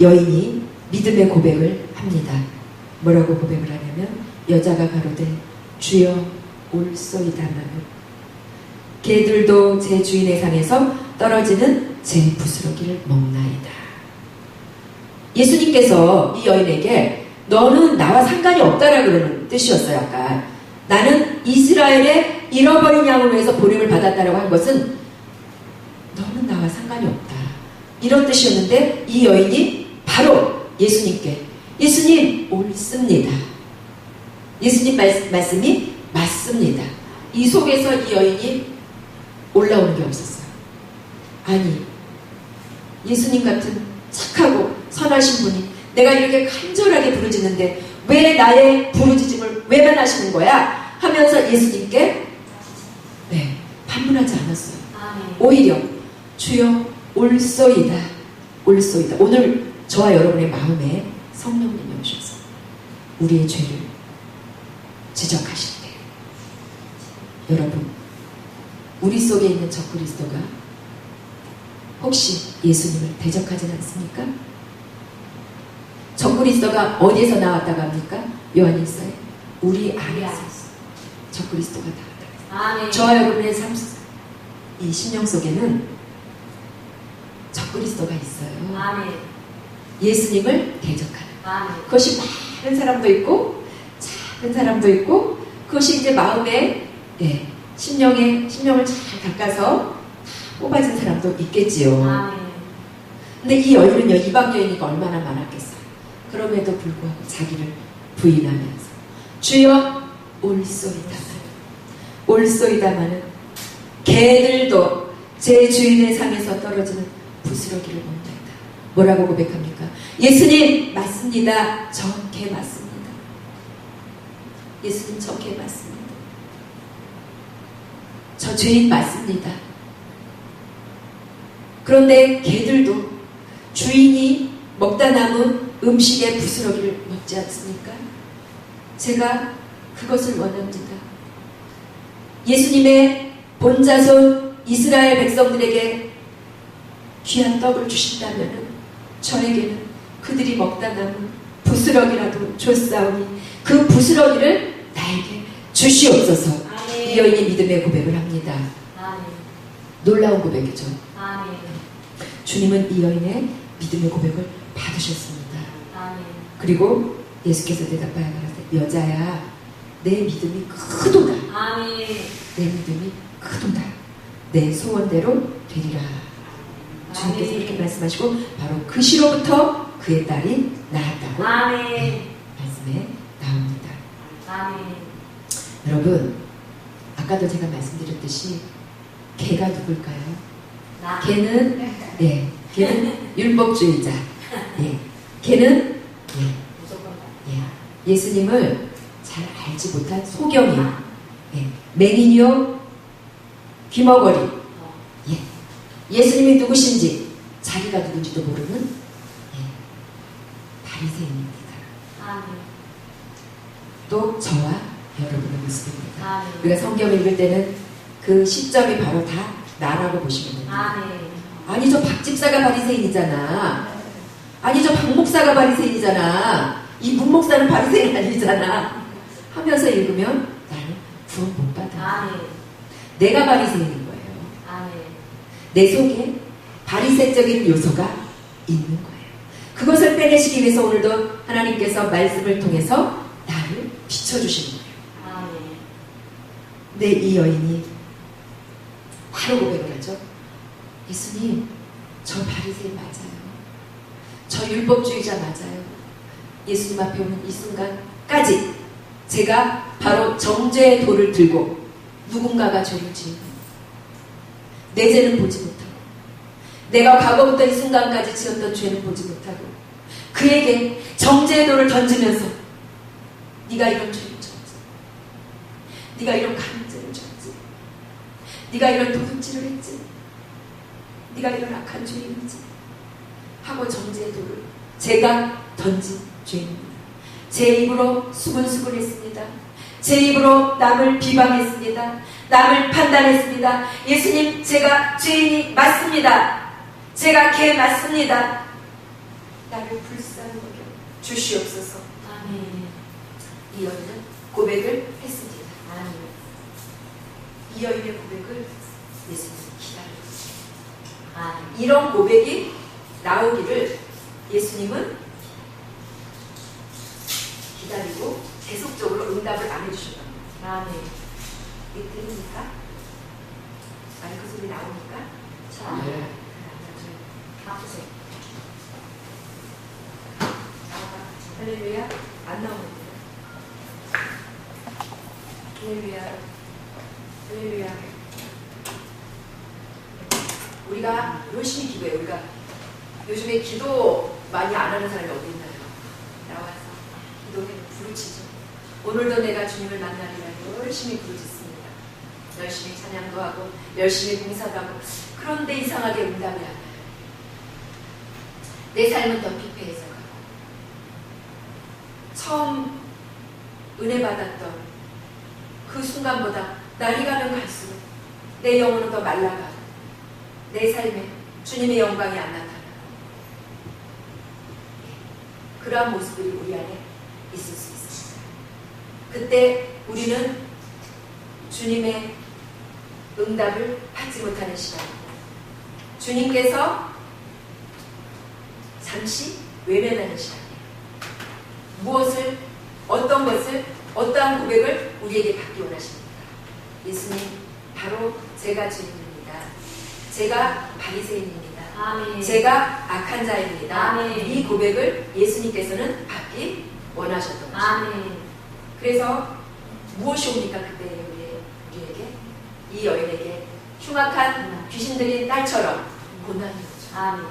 여인이 믿음의 고백을 합니다. 뭐라고 고백을 하냐면 여자가 가로되 주여 올소이다마는 개들도 제 주인의 상에서 떨어지는 제 부스러기를 먹나이다. 예수님께서 이 여인에게 너는 나와 상관이 없다라 그러는 뜻이었어요. 아까 나는 이스라엘의 잃어버린 양을 위해서 보냄을 받았다라고 한 것은 너는 나와 상관이 없다 이런 뜻이었는데 이 여인이 바로 예수님께 예수님 옳습니다. 예수님 말씀이 맞습니다. 이 속에서 이 여인이 올라오는 게 없었어요. 아니 예수님 같은 착하고 선하신 분이 내가 이렇게 간절하게 부르짖는데 왜 나의 부르짖음을 왜만 하시는 거야? 하면서 예수님께 반문하지 않았어요. 아멘. 오히려 주여 올소이다 올소이다. 오늘 저와 여러분의 마음에 성령님이 오셔서 우리의 죄를 지적하실 때 여러분 우리 속에 있는 적그리스도가 혹시 예수님을 대적하진 않습니까? 적그리스도가 어디에서 나왔다고 합니까? 요한일서에 우리 안에서 적그리스도가 나왔다. 아멘. 저와 여러분의 삶, 이 심령 속에는 적그리스도가 있어요. 아멘. 예수님을 대적하는. 아멘. 그것이 많은 사람도 있고 작은 사람도 있고 그것이 이제 마음에 심령을 잘 닦아서 뽑아진 사람도 있겠지요. 아멘. 근데 이 여인은요 이방 여인이니까 얼마나 많았겠어요. 그럼에도 불구하고 자기를 부인하면서 주여 올소이다마는 개들도 제 주인의 상에서 떨어지는 부스러기를 먹는다. 뭐라고 고백합니까? 예수님 맞습니다. 저 개 맞습니다. 예수님 저 개 맞습니다. 저 죄인 맞습니다. 그런데 개들도 주인이 먹다 남은 음식의 부스러기를 먹지 않습니까? 제가 그것을 원합니다. 예수님의 본자손 이스라엘 백성들에게 귀한 떡을 주신다면 저에게는 그들이 먹다 남은 부스러기라도 줬사오니 그 부스러기를 나에게 주시옵소서. 아멘. 이 여인이 믿음의 고백을 합니다. 아멘. 놀라운 고백이죠. 아멘. 주님은 이 여인의 믿음의 고백을 받으셨습니다. 아멘. 그리고 예수께서 대답하여 가라사대 여자야 내 믿음이 크도다. 아멘. 내 믿음이 크도다. 내 소원대로 되리라. 주님께서 아멘. 이렇게 말씀하시고 바로 그 시로부터 그의 딸이 낳았다고 아멘. 말씀에 나옵니다. 아멘. 여러분 아까도 제가 말씀드렸듯이 개가 누굴까요? 나. 개는 율법주의자. 개는 무조건 예수님을 잘 알지 못한 소경이. 맹인이요 귀머거리. 예수님이 누구신지 자기가 누군지도 모르는 바리새인입니다. 아멘. 또 저와 여러분의 모습입니다. 아멘. 우리가 성경을 읽을 때는 그 시점이 바로 다 나라고 보시면 됩니다. 아멘. 아니 저 박 집사가 바리새인이잖아. 아니 저 박 목사가 바리새인이잖아. 이 문 목사는 바리새인 아니잖아. 하면서 읽으면 나는 구원 못 받아. 아멘. 내가 바리새인인 거예요. 아멘. 내 속에 바리새적인 요소가 있는 거예요. 그것을 빼내시기 위해서 오늘도 하나님께서 말씀을 통해서 나를 비춰주시는 거예요. 아멘. 근데 이 여인이 바로 고백을 하죠. 예수님, 저 바리새인 맞아요. 저 율법주의자 맞아요. 예수님 앞에 오는 이 순간까지 제가 바로 정죄의 돌을 들고 누군가가 죄를 지은 내 죄는 보지 못하고 내가 과거부터 이 순간까지 지었던 죄는 보지 못하고 그에게 정죄의 돌을 던지면서 네가 이런 죄를 졌지, 네가 이런 간음죄를 졌지, 네가 이런 도둑질을 했지, 네가 이런 악한 죄인이지 하고 정죄의 돌을 제가 던진 죄입니다. 제 입으로 수군수군 했습니다. 제 입으로 남을 비방했습니다. 남을 판단했습니다. 예수님, 제가 죄인이 맞습니다. 제가 개 맞습니다. 나를 불쌍히 여겨 주시옵소서. 아멘. 이 여인은 고백을 했습니다. 아멘. 이 여인의 고백을 예수님이 기다렸습니다. 아멘. 이런 고백이 나오기를 예수님은 기다리고 계속적으로 응답을 안 해주셨던 거예요. 아멘. 이게 들립니까? 마이크 소리 나오니까? 자, 네. 바쁘세요. 할렐루야. 안 나오는데. 할렐루야. 할렐루야. 우리가 열심히 기도해요. 우리가 요즘에 기도 많이 안 하는 사람이 어디 있나요? 나와서 기도해 부르치죠. 오늘도 내가 주님을 만나리라 열심히 부르짖습니다. 열심히 찬양도 하고 열심히 봉사도 하고 그런데 이상하게 응답이 안 와요. 내 삶은 더 피폐해서 가고 처음 은혜 받았던 그 순간보다 날이 가면 갈수록 내 영혼은 더 말라가고 내 삶에 주님의 영광이 안 나타나고 그러한 모습들이 우리 안에 있을 수 있습니다. 그때 우리는 주님의 응답을 받지 못하는 시간이고 주님께서 잠시 외면하는 시간이에요. 무엇을, 어떤 것을, 어떠한 고백을 우리에게 받기 원하십니까? 예수님, 바로 제가 주님입니다. 제가 바리새인입니다. 아멘. 제가 악한 자입니다. 아멘. 이 고백을 예수님께서는 받기 원하셨던 것입니다. 아멘. 그래서 무엇이 옵니까? 그때 우리에게, 이 여인에게 흉악한 귀신 들린 딸처럼 고난이 오죠. 아멘.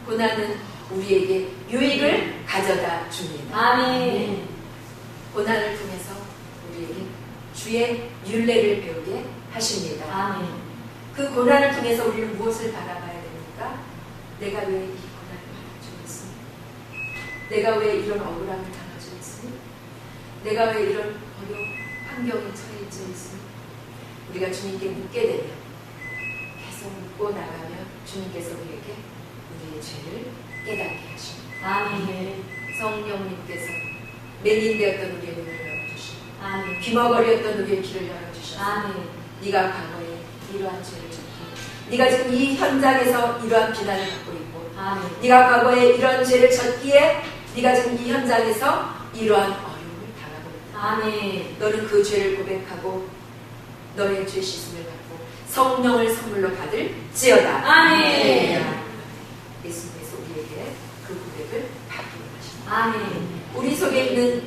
고난은 우리에게 유익을 가져다 줍니다. 아멘. 고난을 통해서 우리에게 주의 율례를 배우게 하십니다. 아멘. 그 고난을 통해서 우리는 무엇을 바라봐야 됩니까? 내가 왜 이 고난을 받아주고 있으니? 내가 왜 이런 억울함을 당하고 있으니? 내가 왜 이런 어려운 환경에 처해져 있으니? 우리가 주님께 묻게 되면 계속 묻고 나가면 주님께서 우리에게 우리의 죄를 깨닫게 하십니다. 아멘. 성령님께서 맹인되었던 우리의 눈을 열어주시고 아멘. 귀머거리였던 우리의 귀를 열어주셔서 아멘. 네가 과거에 이러한 죄를 졌고 네가 지금 이 현장에서 이러한 비난을 받고 있고 아멘. 네가 과거에 이런 죄를 졌기에 네가 지금 이 현장에서 이러한 어려움을 당하고 있다. 아멘. 너는 그 죄를 고백하고 너의 죄 씻음을 받고 성령을 선물로 받을지어다. 아멘. 예수님께서 우리에게 그 고백을 받기 원하십니다. 아멘. 우리 속에 있는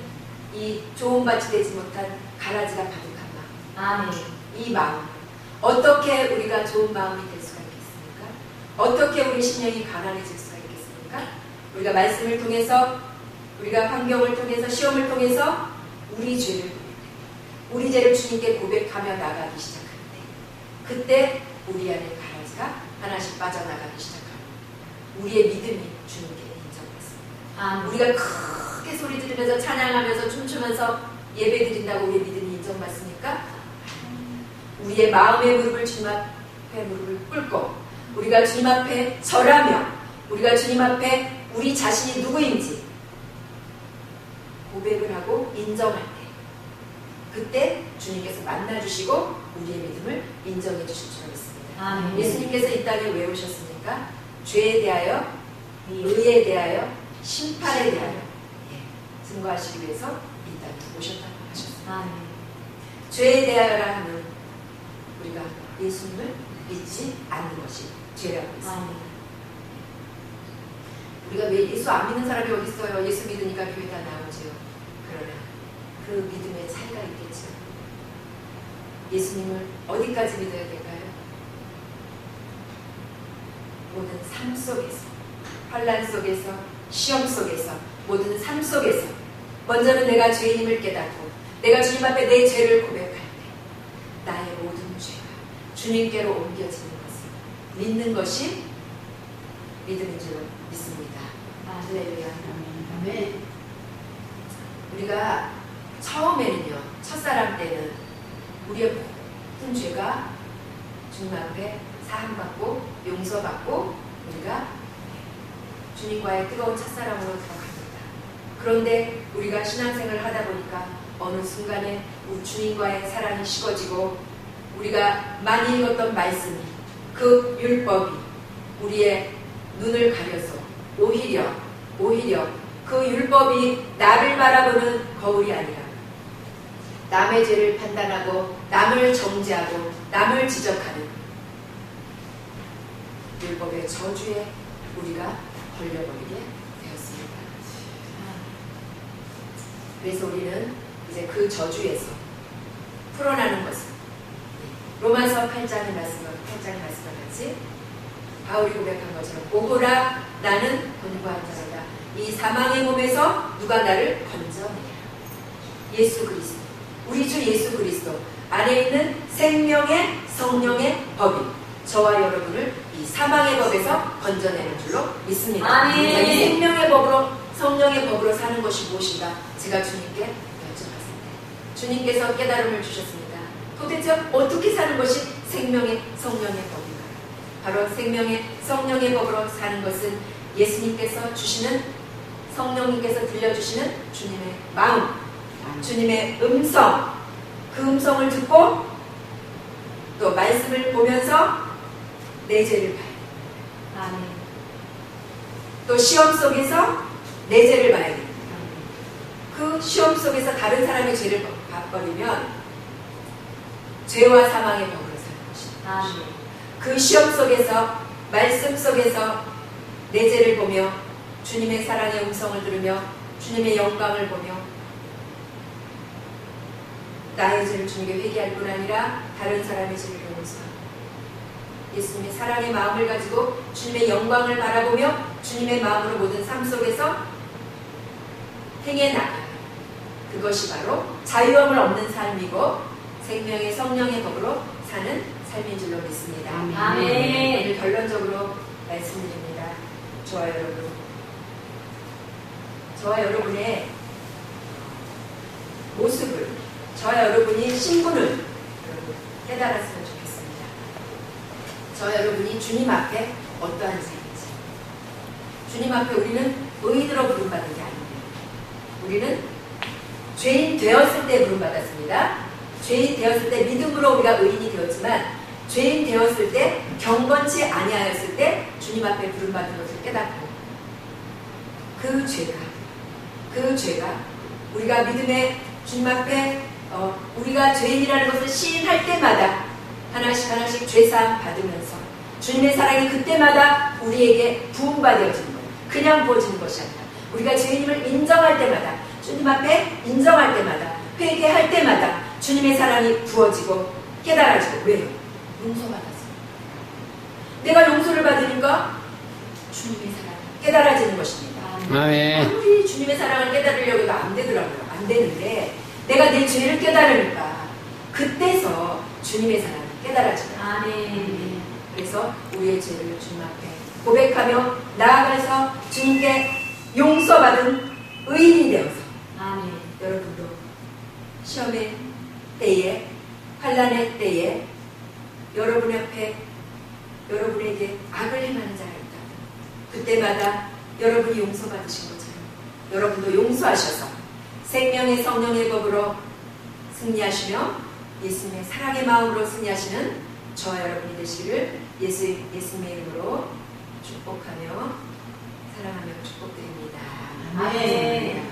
이 조언받지 되지 못한 가라지가 가득한 마음, 아멘. 이 마음 어떻게 우리가 좋은 마음이 될 수가 있겠습니까? 어떻게 우리 심령이 가난해질 수가 있겠습니까? 우리가 말씀을 통해서, 우리가 환경을 통해서, 시험을 통해서 우리 죄를 고백해 우리 죄를 주님께 고백하며 나가기 시작할 때 그때 우리 안에 가라지가 하나씩 빠져나가기 시작하고 우리의 믿음이 주님께 인정받습니다. 아멘. 우리가 크게 소리 지르면서 찬양하면서 춤추면서 예배 드린다고 우리의 믿음이 인정받습니까? 우리의 마음의 무릎을 주님 앞에 무릎을 꿇고 우리가 주님 앞에 절하며 우리가 주님 앞에 우리 자신이 누구인지 고백을 하고 인정할 때 그때 주님께서 만나주시고 우리의 믿음을 인정해 주실 줄 믿습니다. 아멘. 예수님께서 이 땅에 왜 오셨습니까? 죄에 대하여, 의에 대하여, 심판에 대하여 증거하시기 위해서 이 땅에 오셨다고 하셨습니다. 아멘. 죄에 대하여라 하면 우리가 예수님을 믿지 않는 것이 죄라고 했습니다. 아멘. 우리가 왜 예수 안 믿는 사람이 어디 있어요? 예수 믿으니까 교회 다 나오죠. 그러나 그 믿음의 차이가 있겠죠. 예수님을 어디까지 믿어야 될까요? 모든 삶 속에서, 환난 속에서, 시험 속에서, 모든 삶 속에서 먼저는 내가 죄인임을 깨닫고 내가 주님 앞에 내 죄를 고백할 때 나의 모든 죄가 주님께로 옮겨지는 것을 믿는 것이 믿음인 줄 믿습니다. 할렐루야. 아멘. 우리가 처음에는요, 첫사랑 때는 우리의 모든 죄가 주님 앞에 사함받고 용서받고 우리가 주님과의 뜨거운 첫사랑으로 들어갑니다. 그런데 우리가 신앙생활을 하다 보니까 어느 순간에 우리 주님과의 사랑이 식어지고 우리가 많이 읽었던 말씀이 그 율법이 우리의 눈을 가려서 오히려 그 율법이 나를 바라보는 거울이 아니라 남의 죄를 판단하고 남을 정죄하고 남을 지적하는 율법의 저주에 우리가 걸려버리게 되었습니다. 그래서 우리는 이제 그 저주에서 풀어나는 것은 로마서 8장의 말씀과 같이 바울이 고백한 것처럼 오호라 나는 권고한 자로다. 이 사망의 몸에서 누가 나를 건져내라. 예수 그리스도, 우리 주 예수 그리스도 안에 있는 생명의 성령의 법이 저와 여러분을 이 사망의 법에서 건져내는 줄로 믿습니다. 아멘. 자, 이 생명의 법으로 성령의 법으로 사는 것이 무엇인가 제가 주님께 여쭤봤습니다. 주님께서 깨달음을 주셨습니다. 도대체 어떻게 사는 것이 생명의 성령의 법인가요? 바로 생명의 성령의 법으로 사는 것은 예수님께서 주시는 성령님께서 들려주시는 주님의 마음, 주님의 음성, 그 음성을 듣고 또 말씀을 보면서 내 죄를 봐야 아멘. 또 시험 속에서 내 죄를 봐야 됩니다. 그 시험 속에서 다른 사람의 죄를 봐버리면 죄와 사망의 법으로 사는 것입니다. 아멘. 그 시험 속에서 말씀 속에서 내 죄를 보며 주님의 사랑의 음성을 들으며 주님의 영광을 보며 나의 죄를 주님께 회개할 뿐 아니라 다른 사람의 죄를 용서하고 예수님의 사랑의 마음을 가지고 주님의 영광을 바라보며 주님의 마음으로 모든 삶 속에서 행해 나가요. 그것이 바로 자유함을 얻는 삶이고 생명의 성령의 법으로 사는 삶인 줄로 믿습니다. 아멘. 오늘 결론적으로 말씀드립니다. 저와 여러분, 저와 여러분의 모습을, 저와 여러분이 신분을 여러분 깨달았으면 좋겠습니다. 저와 여러분이 주님 앞에 어떠한 삶인지, 주님 앞에 우리는 의인으로 부름받은 게 아닙니다. 우리는 죄인 되었을 때 부름받았습니다. 죄인 되었을 때 믿음으로 우리가 의인이 되었지만 죄인 되었을 때 경건치 아니하였을 때 주님 앞에 부름받은 것을 깨닫고 그 죄가 우리가 믿음의 주님 앞에 우리가 죄인이라는 것을 시인할 때마다 하나씩 죄사함 받으면서 주님의 사랑이 그때마다 우리에게 부음받아지는 거예요. 그냥 부어지는 것이 아니라 우리가 죄인임을 인정할 때마다 주님 앞에 인정할 때마다 회개할 때마다 주님의 사랑이 부어지고 깨달아지고 왜요? 용서받았어요. 내가 용서를 받으니까 주님의 사랑이 깨달아지는 것입니다. 아멘. 아무리 주님의 사랑을 깨달으려고 해도 안 되더라고요. 안 되는데 내가 내 죄를 깨달으니까 그때서 주님의 사랑이 깨달아져요. 아멘. 그래서 우리의 죄를 주님 앞에 고백하며 나아가서 주님께 용서받은 의인이 되어서 아멘. 여러분도 시험의 때에 환난의 때에 여러분 앞에 여러분에게 악을 행하는 자가 있다. 그때마다 여러분이 용서받으신 것처럼 여러분도 용서하셔서 생명의 성령의 법으로 승리하시며 예수님의 사랑의 마음으로 승리하시는 저와 여러분이 되시기를 예수님의 이름으로 축복하며 사랑하며 축복드립니다. 아멘.